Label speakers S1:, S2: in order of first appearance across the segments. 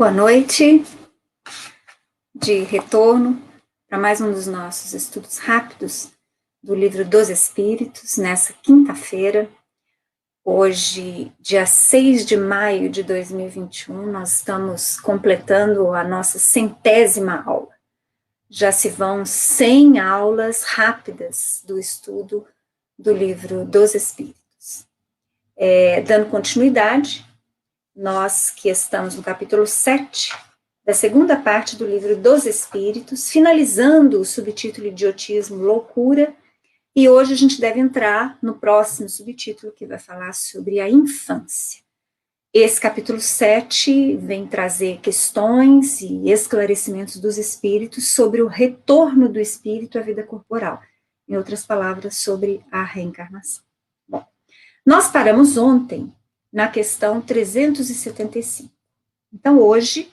S1: Boa noite, de retorno para mais um dos nossos estudos rápidos do Livro dos Espíritos, nessa quinta-feira, hoje, dia 6 de maio de 2021, nós estamos completando a nossa 100ª aula. Já se vão 100 aulas rápidas do estudo do Livro dos Espíritos. Dando continuidade, nós que estamos no capítulo 7, da segunda parte do Livro dos Espíritos, finalizando o subtítulo Idiotismo, Loucura, e hoje a gente deve entrar no próximo subtítulo, que vai falar sobre a infância. Esse capítulo 7 vem trazer questões e esclarecimentos dos espíritos sobre o retorno do espírito à vida corporal, em outras palavras, sobre a reencarnação. Bom, nós paramos ontem na questão 375. Então, hoje,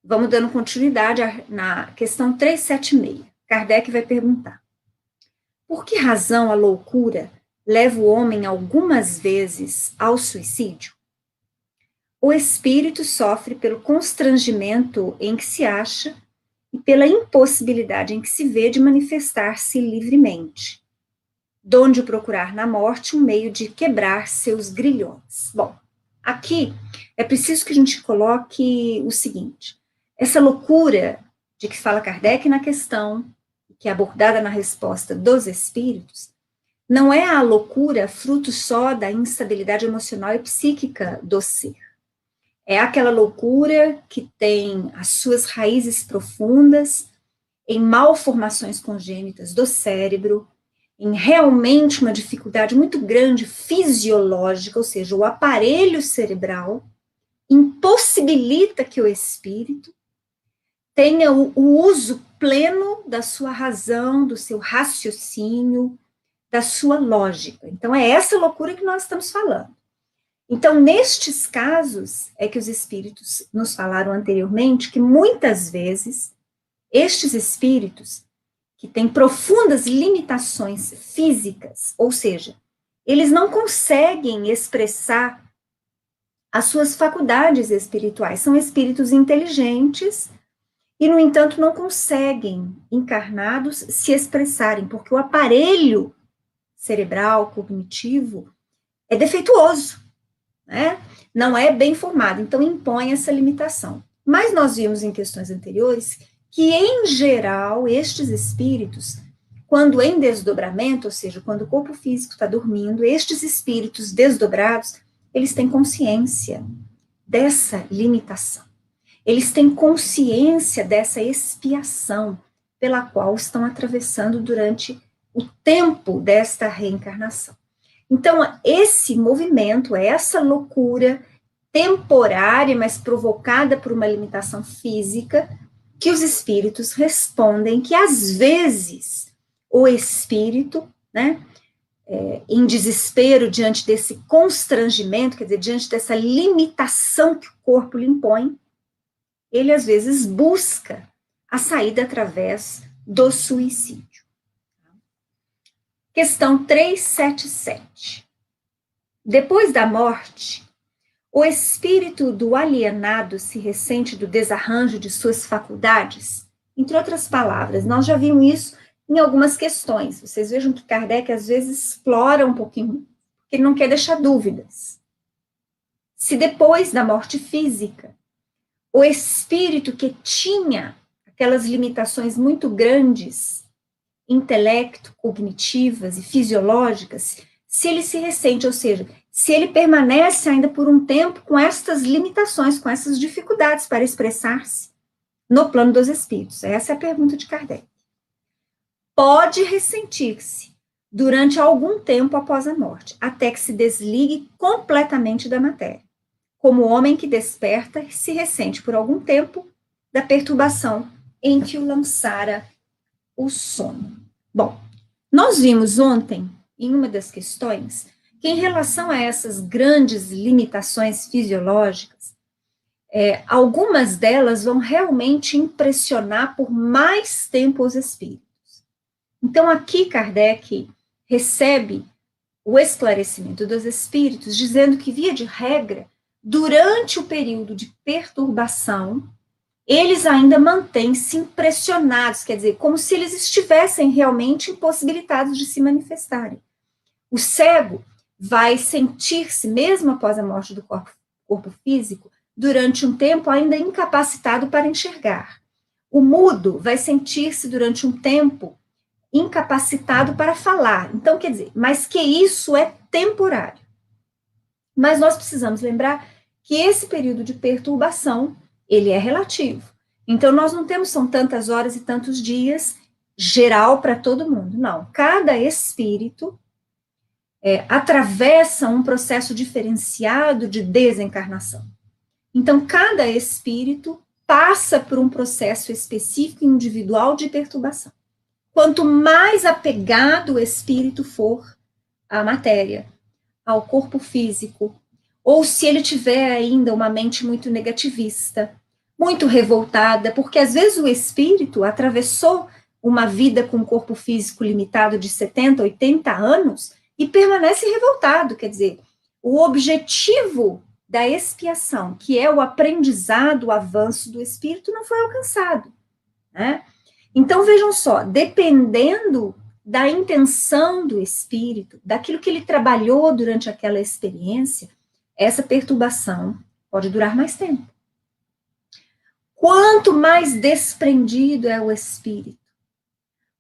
S1: vamos dando continuidade na questão 376. Kardec vai perguntar: por que razão a loucura leva o homem algumas vezes ao suicídio? O espírito sofre pelo constrangimento em que se acha e pela impossibilidade em que se vê de manifestar-se livremente, donde procurar na morte um meio de quebrar seus grilhões. Bom, aqui é preciso que a gente coloque o seguinte: essa loucura de que fala Kardec na questão, que é abordada na resposta dos espíritos, não é a loucura fruto só da instabilidade emocional e psíquica do ser. É aquela loucura que tem as suas raízes profundas em malformações congênitas do cérebro, em realmente uma dificuldade muito grande fisiológica, ou seja, o aparelho cerebral impossibilita que o espírito tenha o uso pleno da sua razão, do seu raciocínio, da sua lógica. Então, é essa loucura que nós estamos falando. Então, nestes casos, é que os espíritos nos falaram anteriormente que muitas vezes estes espíritos que têm profundas limitações físicas, ou seja, eles não conseguem expressar as suas faculdades espirituais, são espíritos inteligentes e, no entanto, não conseguem, encarnados, se expressarem, porque o aparelho cerebral, cognitivo, é defeituoso, né? Não é bem formado, então impõe essa limitação. Mas nós vimos em questões anteriores que, em geral, estes espíritos, quando em desdobramento, ou seja, quando o corpo físico está dormindo, estes espíritos desdobrados, eles têm consciência dessa limitação. Eles têm consciência dessa expiação pela qual estão atravessando durante o tempo desta reencarnação. Então, esse movimento, essa loucura temporária, mas provocada por uma limitação física, que os espíritos respondem que, às vezes, o espírito, né, em desespero diante desse constrangimento, quer dizer, diante dessa limitação que o corpo lhe impõe, ele, às vezes, busca a saída através do suicídio. Questão 377. Depois da morte, o espírito do alienado se ressente do desarranjo de suas faculdades? Entre outras palavras, nós já vimos isso em algumas questões. Vocês vejam que Kardec, às vezes, explora um pouquinho, porque ele não quer deixar dúvidas. Se depois da morte física, o espírito que tinha aquelas limitações muito grandes, intelecto, cognitivas e fisiológicas, se ele se ressente, ou seja, se ele permanece ainda por um tempo com estas limitações, com essas dificuldades para expressar-se no plano dos espíritos. Essa é a pergunta de Kardec. Pode ressentir-se durante algum tempo após a morte, até que se desligue completamente da matéria, como o homem que desperta e se ressente por algum tempo da perturbação em que o lançara o sono. Bom, nós vimos ontem, em uma das questões, que em relação a essas grandes limitações fisiológicas, algumas delas vão realmente impressionar por mais tempo os espíritos. Então, aqui Kardec recebe o esclarecimento dos espíritos, dizendo que, via de regra, durante o período de perturbação, eles ainda mantêm-se impressionados, quer dizer, como se eles estivessem realmente impossibilitados de se manifestarem. O cego vai sentir-se, mesmo após a morte do corpo físico, durante um tempo ainda incapacitado para enxergar. O mudo vai sentir-se durante um tempo incapacitado para falar. Então, quer dizer, mas que isso é temporário. Mas nós precisamos lembrar que esse período de perturbação, ele é relativo. Então, nós não temos, são tantas horas e tantos dias, geral para todo mundo. Não, cada espírito atravessa um processo diferenciado de desencarnação. Então, cada espírito passa por um processo específico e individual de perturbação. Quanto mais apegado o espírito for à matéria, ao corpo físico, ou se ele tiver ainda uma mente muito negativista, muito revoltada, porque às vezes o espírito atravessou uma vida com um corpo físico limitado de 70, 80 anos e permanece revoltado, quer dizer, o objetivo da expiação, que é o aprendizado, o avanço do espírito, não foi alcançado, né? Então, vejam só, dependendo da intenção do espírito, daquilo que ele trabalhou durante aquela experiência, essa perturbação pode durar mais tempo. Quanto mais desprendido é o espírito,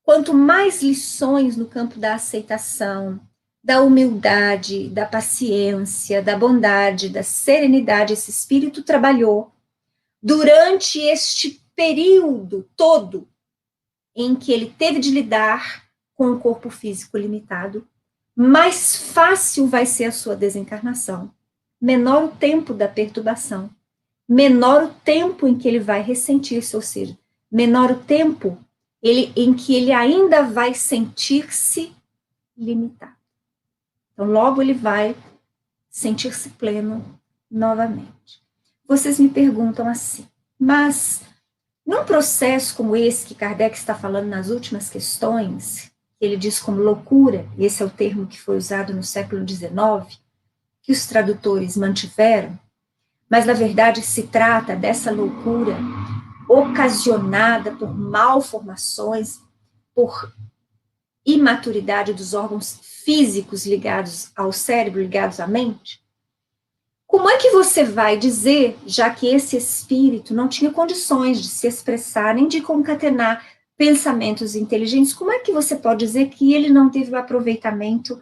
S1: quanto mais lições no campo da aceitação, da humildade, da paciência, da bondade, da serenidade, esse espírito trabalhou durante este período todo em que ele teve de lidar com o corpo físico limitado, mais fácil vai ser a sua desencarnação, menor o tempo da perturbação, menor o tempo em que ele vai ressentir-se, ou seja, menor o tempo em que ele ainda vai sentir-se limitado. Então, logo ele vai sentir-se pleno novamente. Vocês me perguntam assim, mas num processo como esse que Kardec está falando nas últimas questões, ele diz como loucura, e esse é o termo que foi usado no século XIX, que os tradutores mantiveram, mas na verdade se trata dessa loucura ocasionada por malformações, por imaturidade dos órgãos físicos ligados ao cérebro, ligados à mente. Como é que você vai dizer, já que esse espírito não tinha condições de se expressar, nem de concatenar pensamentos inteligentes, como é que você pode dizer que ele não teve o aproveitamento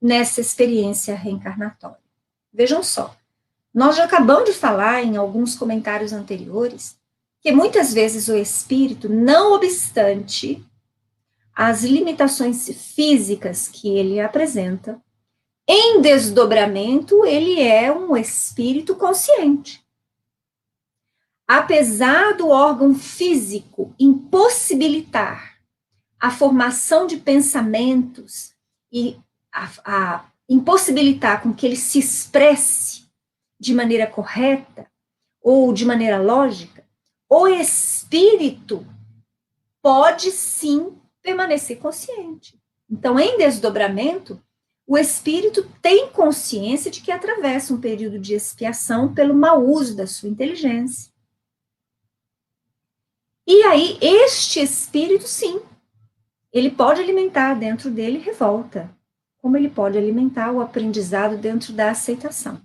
S1: nessa experiência reencarnatória? Vejam só, nós já acabamos de falar em alguns comentários anteriores que muitas vezes o espírito, não obstante as limitações físicas que ele apresenta, em desdobramento, ele é um espírito consciente. Apesar do órgão físico impossibilitar a formação de pensamentos e impossibilitar com que ele se expresse de maneira correta ou de maneira lógica, o espírito pode sim permanecer consciente. Então, em desdobramento, o espírito tem consciência de que atravessa um período de expiação pelo mau uso da sua inteligência. E aí, este espírito, sim, ele pode alimentar dentro dele revolta, como ele pode alimentar o aprendizado dentro da aceitação.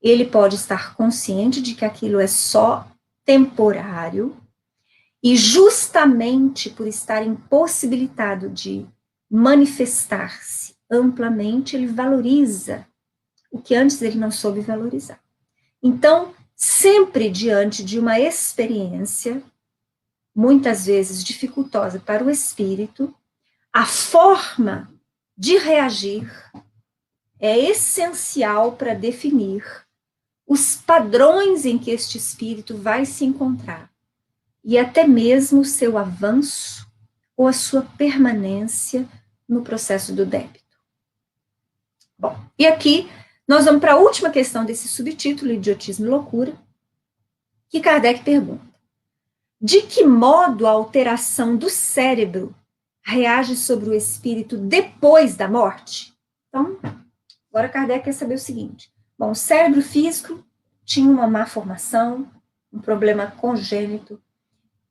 S1: Ele pode estar consciente de que aquilo é só temporário, e justamente por estar impossibilitado de manifestar-se amplamente, ele valoriza o que antes ele não soube valorizar. Então, sempre diante de uma experiência, muitas vezes dificultosa para o espírito, a forma de reagir é essencial para definir os padrões em que este espírito vai se encontrar, e até mesmo o seu avanço ou a sua permanência no processo do débito. Bom, e aqui nós vamos para a última questão desse subtítulo, Idiotismo e Loucura, que Kardec pergunta: de que modo a alteração do cérebro reage sobre o espírito depois da morte? Então, agora Kardec quer saber o seguinte: bom, o cérebro físico tinha uma má formação, um problema congênito.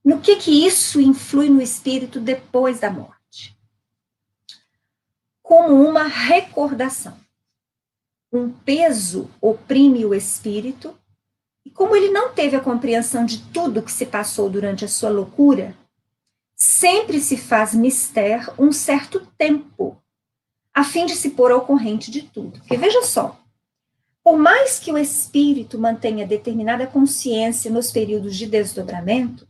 S1: No que isso influi no espírito depois da morte? Como uma recordação. Um peso oprime o espírito, e como ele não teve a compreensão de tudo que se passou durante a sua loucura, sempre se faz mister um certo tempo, a fim de se pôr ao corrente de tudo. Porque veja só, por mais que o espírito mantenha determinada consciência nos períodos de desdobramento,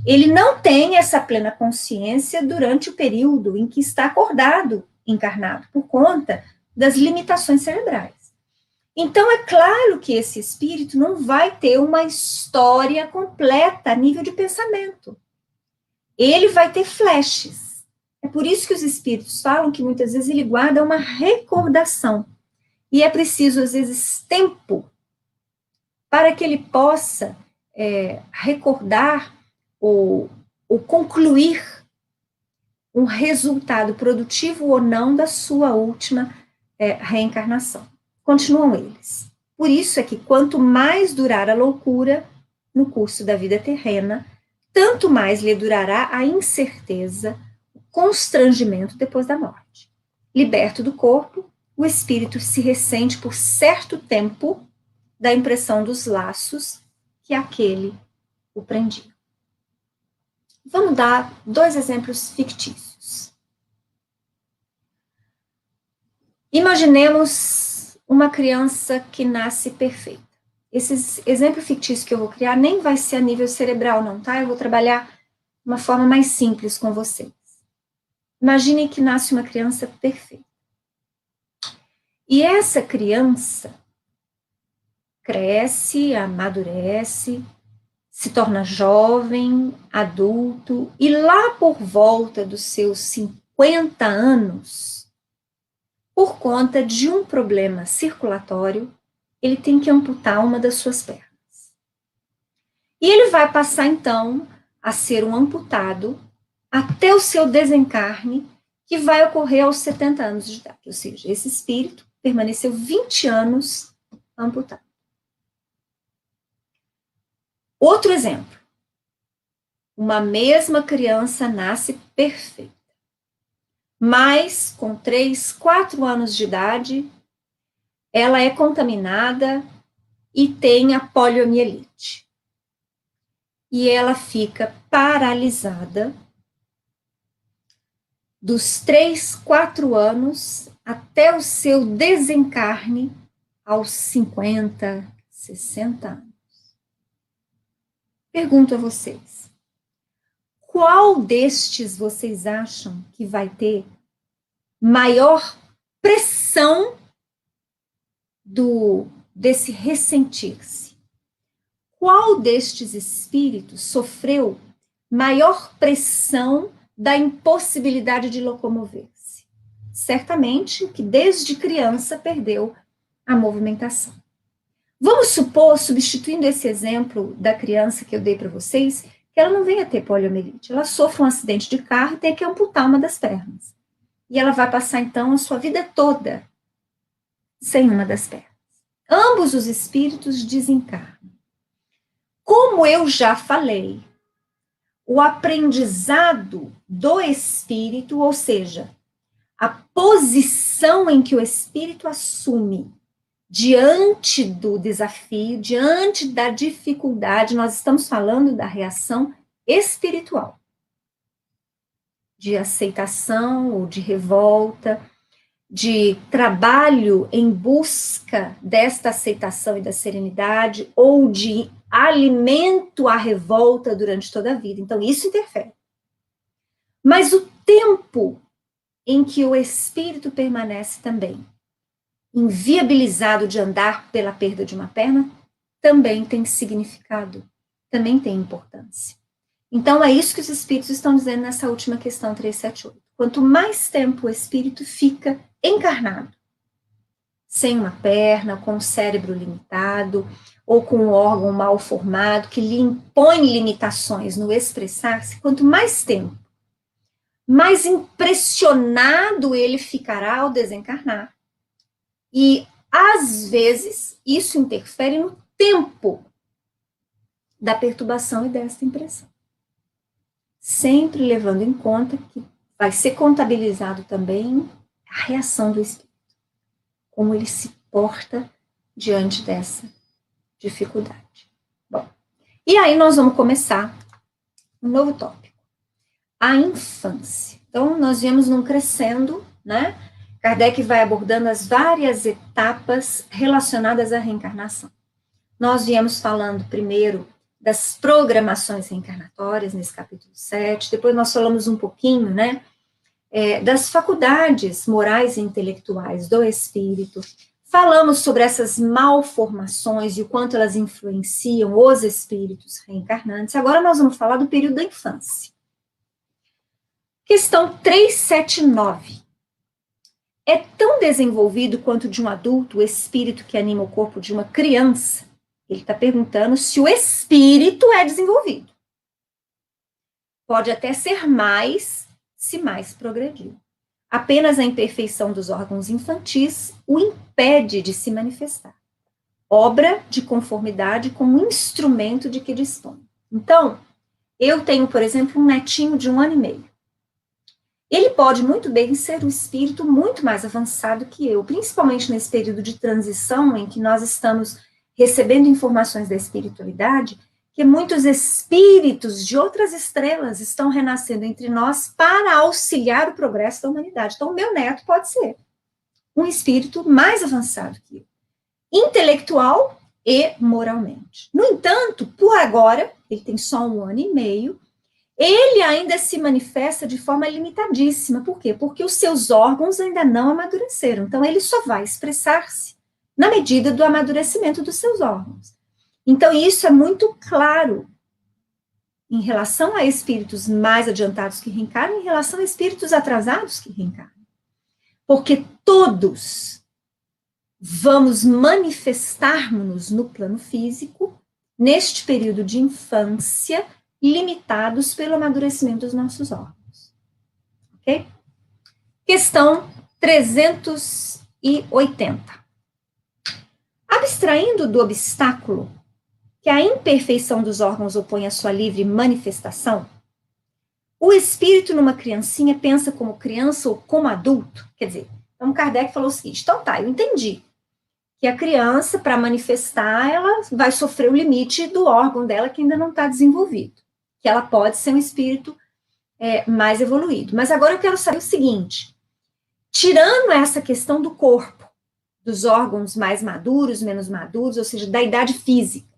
S1: ele não tem essa plena consciência durante o período em que está acordado, encarnado, por conta das limitações cerebrais. Então, é claro que esse espírito não vai ter uma história completa a nível de pensamento. Ele vai ter flashes. É por isso que os espíritos falam que muitas vezes ele guarda uma recordação. E é preciso, às vezes, tempo para que ele possa recordar ou concluir um resultado produtivo ou não da sua última reencarnação. Continuam eles. Por isso é que quanto mais durar a loucura no curso da vida terrena, tanto mais lhe durará a incerteza, o constrangimento depois da morte. Liberto do corpo, o espírito se ressente por certo tempo da impressão dos laços que aquele o prendia. Vamos dar 2 exemplos fictícios. Imaginemos uma criança que nasce perfeita. Esse exemplo fictício que eu vou criar nem vai ser a nível cerebral, não, tá? Eu vou trabalhar de uma forma mais simples com vocês. Imaginem que nasce uma criança perfeita. E essa criança cresce, amadurece, se torna jovem, adulto, e lá por volta dos seus 50 anos, por conta de um problema circulatório, ele tem que amputar uma das suas pernas. E ele vai passar, então, a ser um amputado até o seu desencarne, que vai ocorrer aos 70 anos de idade. Ou seja, esse espírito permaneceu 20 anos amputado. Outro exemplo. Uma mesma criança nasce perfeita, mas com 3, 4 anos de idade, ela é contaminada e tem a poliomielite. E ela fica paralisada dos 3, 4 anos até o seu desencarne aos 50, 60 anos. Pergunto a vocês, qual destes vocês acham que vai ter maior pressão desse ressentir-se? Qual destes espíritos sofreu maior pressão da impossibilidade de locomover-se? Certamente que desde criança perdeu a movimentação. Vamos supor, substituindo esse exemplo da criança que eu dei para vocês, que ela não venha ter poliomielite, ela sofre um acidente de carro e tem que amputar uma das pernas. E ela vai passar, então, a sua vida toda sem uma das pernas. Ambos os espíritos desencarnam. Como eu já falei, o aprendizado do espírito, ou seja, a posição em que o espírito assume diante do desafio, diante da dificuldade, nós estamos falando da reação espiritual, de aceitação ou de revolta, de trabalho em busca desta aceitação e da serenidade, ou de alimento à revolta durante toda a vida. Então, isso interfere. Mas o tempo em que o espírito permanece também inviabilizado de andar pela perda de uma perna, também tem significado, também tem importância. Então, é isso que os espíritos estão dizendo nessa última questão 378. Quanto mais tempo o espírito fica encarnado, sem uma perna, com o cérebro limitado, ou com um órgão mal formado, que lhe impõe limitações no expressar-se, quanto mais tempo, mais impressionado ele ficará ao desencarnar. E, às vezes, isso interfere no tempo da perturbação e desta impressão. Sempre levando em conta que vai ser contabilizado também a reação do espírito, como ele se porta diante dessa dificuldade. Bom, e aí nós vamos começar um novo tópico, a infância. Então, nós viemos num crescendo, né? Kardec vai abordando as várias etapas relacionadas à reencarnação. Nós viemos falando primeiro das programações reencarnatórias, nesse capítulo 7, depois nós falamos um pouquinho, né, das faculdades morais e intelectuais do espírito, falamos sobre essas malformações e o quanto elas influenciam os espíritos reencarnantes. Agora nós vamos falar do período da infância. Questão 379. É tão desenvolvido quanto de um adulto o espírito que anima o corpo de uma criança? Ele está perguntando se o espírito é desenvolvido. Pode até ser mais, se mais progrediu. Apenas a imperfeição dos órgãos infantis o impede de se manifestar. Obra de conformidade com o instrumento de que dispõe. Então, eu tenho, por exemplo, um netinho de 1 ano e meio. Ele pode muito bem ser um espírito muito mais avançado que eu, principalmente nesse período de transição em que nós estamos recebendo informações da espiritualidade, que muitos espíritos de outras estrelas estão renascendo entre nós para auxiliar o progresso da humanidade. Então, o meu neto pode ser um espírito mais avançado que eu, intelectual e moralmente. No entanto, por agora, ele tem só 1 ano e meio, ele ainda se manifesta de forma limitadíssima. Por quê? Porque os seus órgãos ainda não amadureceram. Então, ele só vai expressar-se na medida do amadurecimento dos seus órgãos. Então, isso é muito claro em relação a espíritos mais adiantados que reencarnam, em relação a espíritos atrasados que reencarnam. Porque todos vamos manifestar-nos no plano físico, neste período de infância, limitados pelo amadurecimento dos nossos órgãos. Ok? Questão 380. Abstraindo do obstáculo que a imperfeição dos órgãos opõe à sua livre manifestação, o espírito numa criancinha pensa como criança ou como adulto? Quer dizer, então Kardec falou o seguinte, então tá, eu entendi que a criança, para manifestar, ela vai sofrer o limite do órgão dela que ainda não está desenvolvido, que ela pode ser um espírito mais evoluído. Mas agora eu quero saber o seguinte, tirando essa questão do corpo, dos órgãos mais maduros, menos maduros, ou seja, da idade física,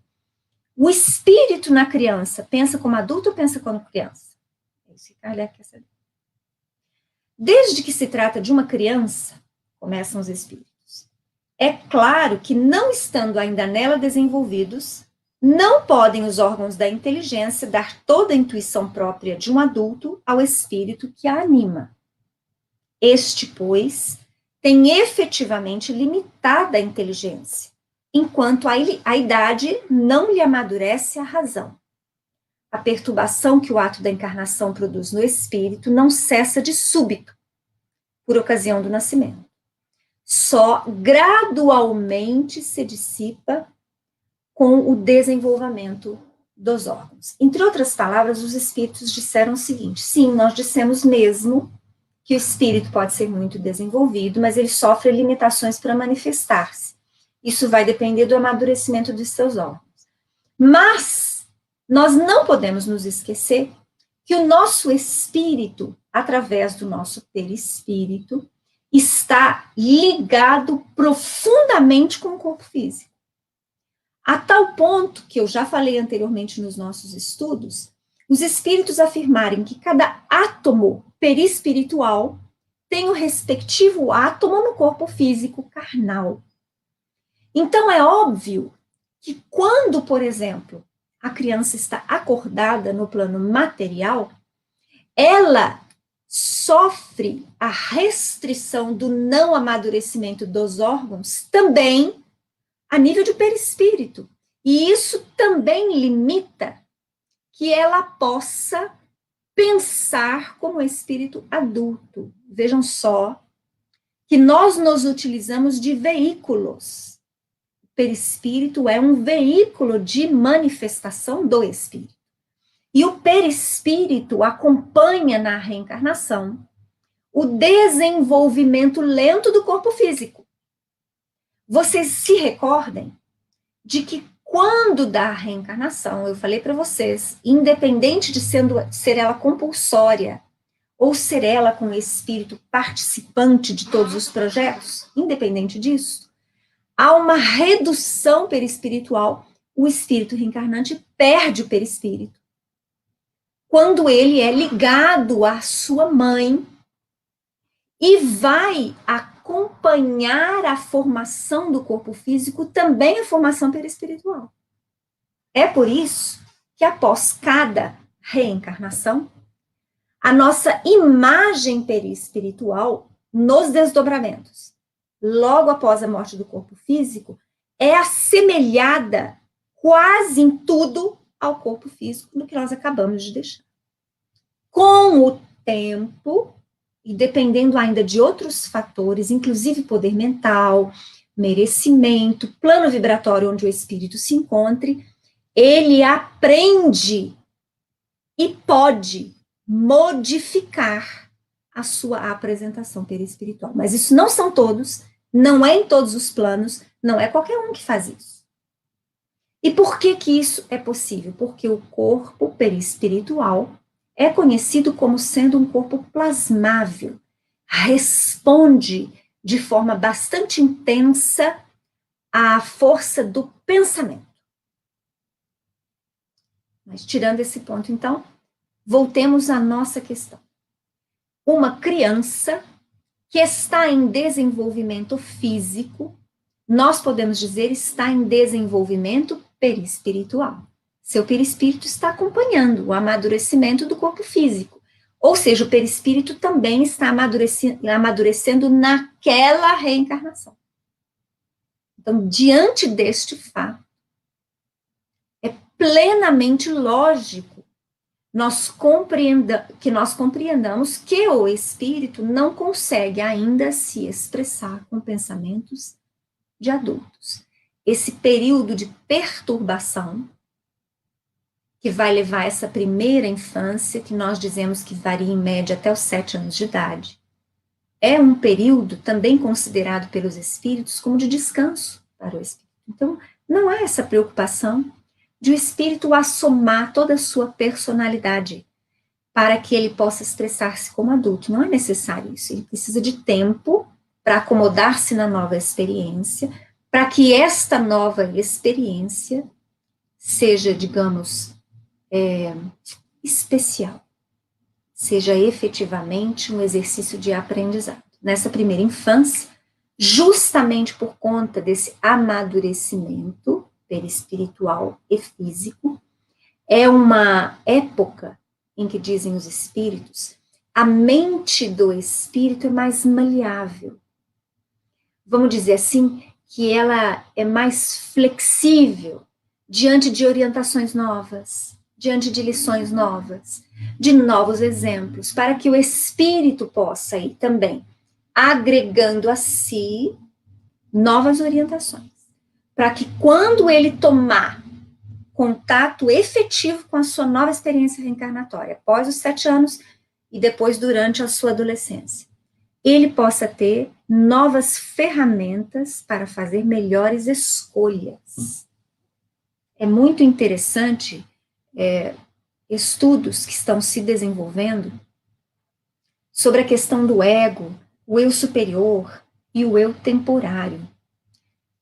S1: o espírito na criança pensa como adulto ou pensa como criança? É isso que Kardec quer saber. Desde que se trata de uma criança, começam os espíritos, é claro que não estando ainda nela desenvolvidos, não podem os órgãos da inteligência dar toda a intuição própria de um adulto ao espírito que a anima. Este, pois, tem efetivamente limitada a inteligência, enquanto a idade não lhe amadurece a razão. A perturbação que o ato da encarnação produz no espírito não cessa de súbito, por ocasião do nascimento. Só gradualmente se dissipa com o desenvolvimento dos órgãos. Entre outras palavras, os espíritos disseram o seguinte, sim, nós dissemos mesmo que o espírito pode ser muito desenvolvido, mas ele sofre limitações para manifestar-se. Isso vai depender do amadurecimento dos seus órgãos. Mas nós não podemos nos esquecer que o nosso espírito, através do nosso perispírito, está ligado profundamente com o corpo físico. A tal ponto, que eu já falei anteriormente nos nossos estudos, os espíritos afirmarem que cada átomo perispiritual tem o respectivo átomo no corpo físico carnal. Então, é óbvio que quando, por exemplo, a criança está acordada no plano material, ela sofre a restrição do não amadurecimento dos órgãos também a nível de perispírito. E isso também limita que ela possa pensar como espírito adulto. Vejam só que nós nos utilizamos de veículos. perispírito é um veículo de manifestação do espírito. E o perispírito acompanha na reencarnação o desenvolvimento lento do corpo físico. Vocês se recordem de que quando dá a reencarnação, eu falei para vocês, independente de ser ela compulsória ou ser ela com o espírito participante de todos os projetos, independente disso, há uma redução perispiritual, o espírito reencarnante perde o perispírito. Quando ele é ligado à sua mãe e vai acompanhar a formação do corpo físico, também a formação perispiritual. É por isso que após cada reencarnação, a nossa imagem perispiritual nos desdobramentos, logo após a morte do corpo físico, é assemelhada quase em tudo ao corpo físico no que nós acabamos de deixar. Com o tempo, e dependendo ainda de outros fatores, inclusive poder mental, merecimento, plano vibratório onde o espírito se encontre, ele aprende e pode modificar a sua apresentação perispiritual. Mas isso não são todos, não é em todos os planos, não é qualquer um que faz isso. E por que que isso é possível? Porque o corpo perispiritual é conhecido como sendo um corpo plasmável, responde de forma bastante intensa à força do pensamento. Mas tirando esse ponto, então, voltemos à nossa questão. Uma criança que está em desenvolvimento físico, nós podemos dizer está em desenvolvimento perispiritual. Seu perispírito está acompanhando o amadurecimento do corpo físico. Ou seja, o perispírito também está amadurecendo naquela reencarnação. Então, diante deste fato, é plenamente lógico que nós compreendamos que o espírito não consegue ainda se expressar com pensamentos de adultos. Esse período de perturbação que vai levar essa primeira infância, que nós dizemos que varia em média até os 7 anos de idade, é um período também considerado pelos espíritos como de descanso para o espírito. Então, não há essa preocupação de o espírito assomar toda a sua personalidade para que ele possa expressar-se como adulto. Não é necessário isso. Ele precisa de tempo para acomodar-se na nova experiência, para que esta nova experiência seja, digamos, especial, seja efetivamente um exercício de aprendizado. Nessa primeira infância, justamente por conta desse amadurecimento perispiritual e físico, é uma época em que, dizem os espíritos, a mente do espírito é mais maleável. Vamos dizer assim, que ela é mais flexível diante de orientações novas, diante de lições novas, de novos exemplos, para que o espírito possa ir também agregando a si novas orientações, para que quando ele tomar contato efetivo com a sua nova experiência reencarnatória, após os 7 anos e depois durante a sua adolescência, ele possa ter novas ferramentas para fazer melhores escolhas. É muito interessante estudos que estão se desenvolvendo sobre a questão do ego, o eu superior e o eu temporário.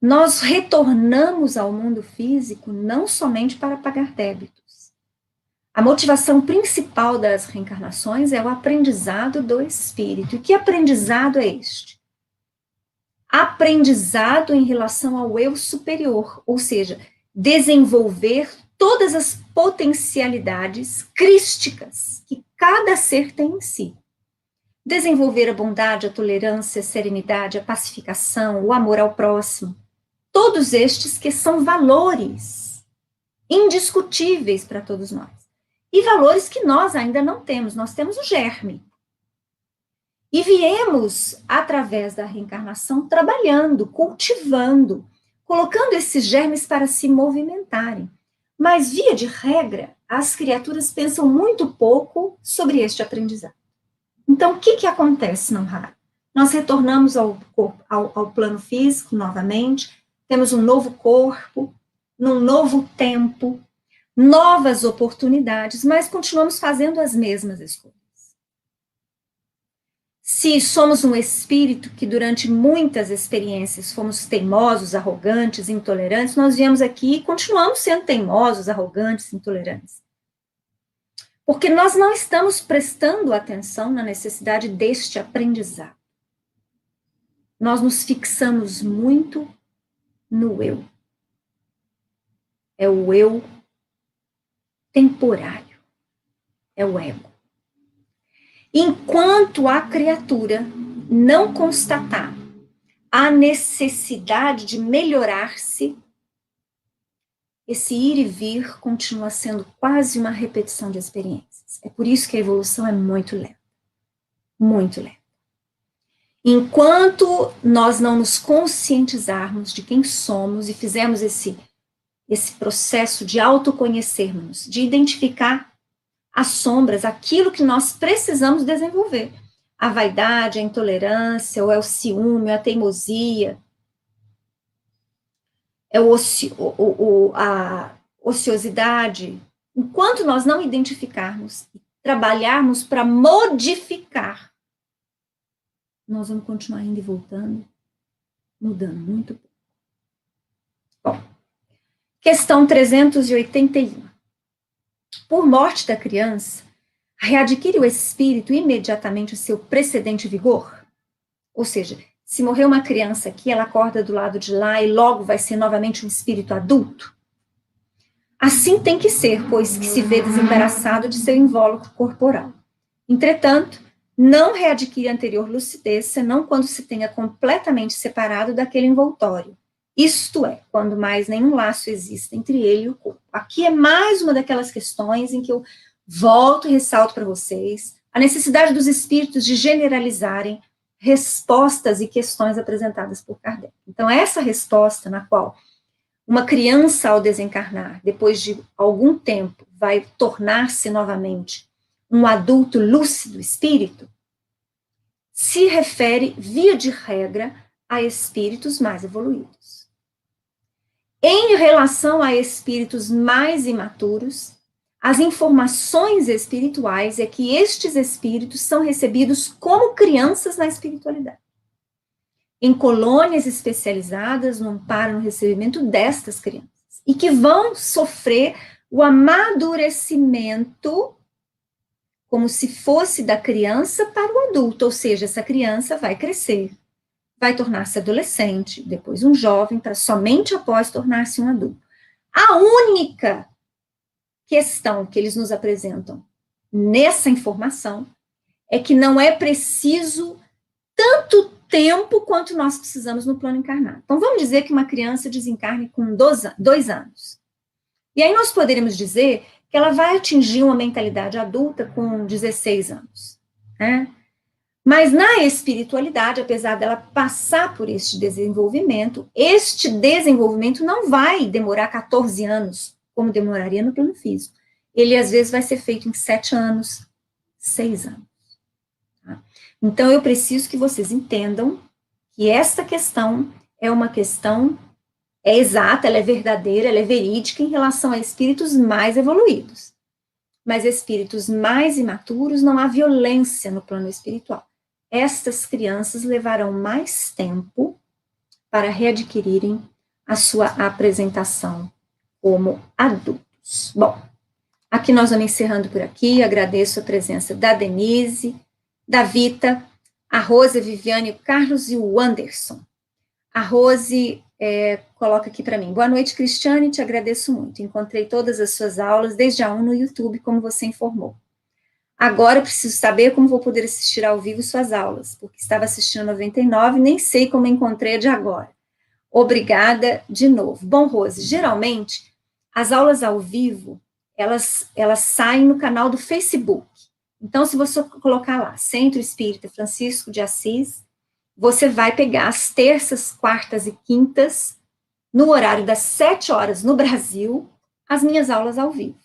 S1: Nós retornamos ao mundo físico não somente para pagar débitos. A motivação principal das reencarnações é o aprendizado do espírito. E que aprendizado é este? Aprendizado em relação ao eu superior, ou seja, desenvolver todas as potencialidades crísticas que cada ser tem em si. Desenvolver a bondade, a tolerância, a serenidade, a pacificação, o amor ao próximo. Todos estes que são valores indiscutíveis para todos nós. E valores que nós ainda não temos, nós temos o germe. E viemos, através da reencarnação, trabalhando, cultivando colocando esses germes para se movimentarem. Mas, via de regra, as criaturas pensam muito pouco sobre este aprendizado. Então, o que acontece, não raro? Nós retornamos ao plano físico novamente, temos um novo corpo, num novo tempo, novas oportunidades, mas continuamos fazendo as mesmas escolhas. Se somos um espírito que durante muitas experiências fomos teimosos, arrogantes, intolerantes, nós viemos aqui e continuamos sendo teimosos, arrogantes, intolerantes. Porque nós não estamos prestando atenção na necessidade deste aprendizado. Nós nos fixamos muito no eu. É o eu temporário. É o ego. Enquanto a criatura não constatar a necessidade de melhorar-se, esse ir e vir continua sendo quase uma repetição de experiências. É por isso que a evolução é muito lenta. Muito lenta. Enquanto nós não nos conscientizarmos de quem somos e fizermos esse processo de autoconhecermos, de identificar as sombras, aquilo que nós precisamos desenvolver. A vaidade, a intolerância, ou é o ciúme, a teimosia, é a ociosidade. Enquanto nós não identificarmos e trabalharmos para modificar, nós vamos continuar indo e voltando, mudando muito pouco. Bom, questão 381. Por morte da criança, readquire o espírito imediatamente o seu precedente vigor? Ou seja, se morrer uma criança aqui, ela acorda do lado de lá e logo vai ser novamente um espírito adulto? Assim tem que ser, pois que se vê desembaraçado de seu invólucro corporal. Entretanto, não readquire a anterior lucidez, senão quando se tenha completamente separado daquele envoltório. Isto é, quando mais nenhum laço existe entre ele e o corpo. Aqui é mais uma daquelas questões em que eu volto e ressalto para vocês a necessidade dos espíritos de generalizarem respostas e questões apresentadas por Kardec. Então, essa resposta na qual uma criança, ao desencarnar, depois de algum tempo, vai tornar-se novamente um adulto lúcido espírito, se refere, via de regra, a espíritos mais evoluídos. Em relação a espíritos mais imaturos, as informações espirituais é que estes espíritos são recebidos como crianças na espiritualidade. Em colônias especializadas no amparo no recebimento destas crianças, e que vão sofrer o amadurecimento como se fosse da criança para o adulto, ou seja, essa criança vai crescer, vai tornar-se adolescente, depois um jovem, para somente após tornar-se um adulto. A única questão que eles nos apresentam nessa informação é que não é preciso tanto tempo quanto nós precisamos no plano encarnado. Então, vamos dizer que uma criança desencarne com 2 anos. E aí nós poderíamos dizer que ela vai atingir uma mentalidade adulta com 16 anos, né? Mas na espiritualidade, apesar dela passar por este desenvolvimento não vai demorar 14 anos, como demoraria no plano físico. Ele, às vezes, vai ser feito em 7 anos, 6 anos. Tá? Então, eu preciso que vocês entendam que esta questão é uma questão exata, ela é verdadeira, ela é verídica em relação a espíritos mais evoluídos. Mas espíritos mais imaturos, não há violência no plano espiritual. Estas crianças levarão mais tempo para readquirirem a sua apresentação como adultos. Bom, aqui nós vamos encerrando por aqui, agradeço a presença da Denise, da Vita, a Rose, a Viviane, o Carlos e o Anderson. A Rose coloca aqui para mim, boa noite, Cristiane, te agradeço muito, encontrei todas as suas aulas, desde a 1 no YouTube, como você informou. Agora eu preciso saber como vou poder assistir ao vivo suas aulas, porque estava assistindo 99, nem sei como encontrei a de agora. Obrigada de novo. Bom, Rose, geralmente, as aulas ao vivo, elas saem no canal do Facebook. Então, se você colocar lá, Centro Espírita Francisco de Assis, você vai pegar as terças, quartas e quintas no horário das 7 horas no Brasil, as minhas aulas ao vivo.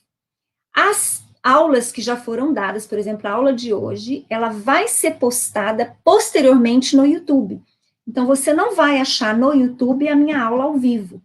S1: As aulas que já foram dadas, por exemplo, a aula de hoje, ela vai ser postada posteriormente no YouTube. Então, você não vai achar no YouTube a minha aula ao vivo,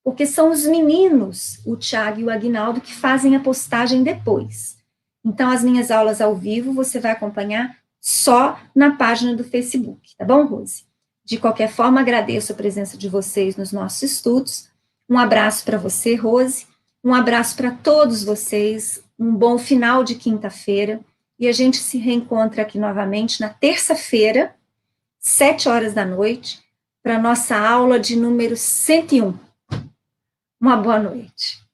S1: porque são os meninos, o Thiago e o Aguinaldo, que fazem a postagem depois. Então, as minhas aulas ao vivo você vai acompanhar só na página do Facebook, tá bom, Rose? De qualquer forma, agradeço a presença de vocês nos nossos estudos. Um abraço para você, Rose. Um abraço para todos vocês. Um bom final de quinta-feira. E a gente se reencontra aqui novamente na terça-feira, 7 horas da noite, para a nossa aula de número 101. Uma boa noite.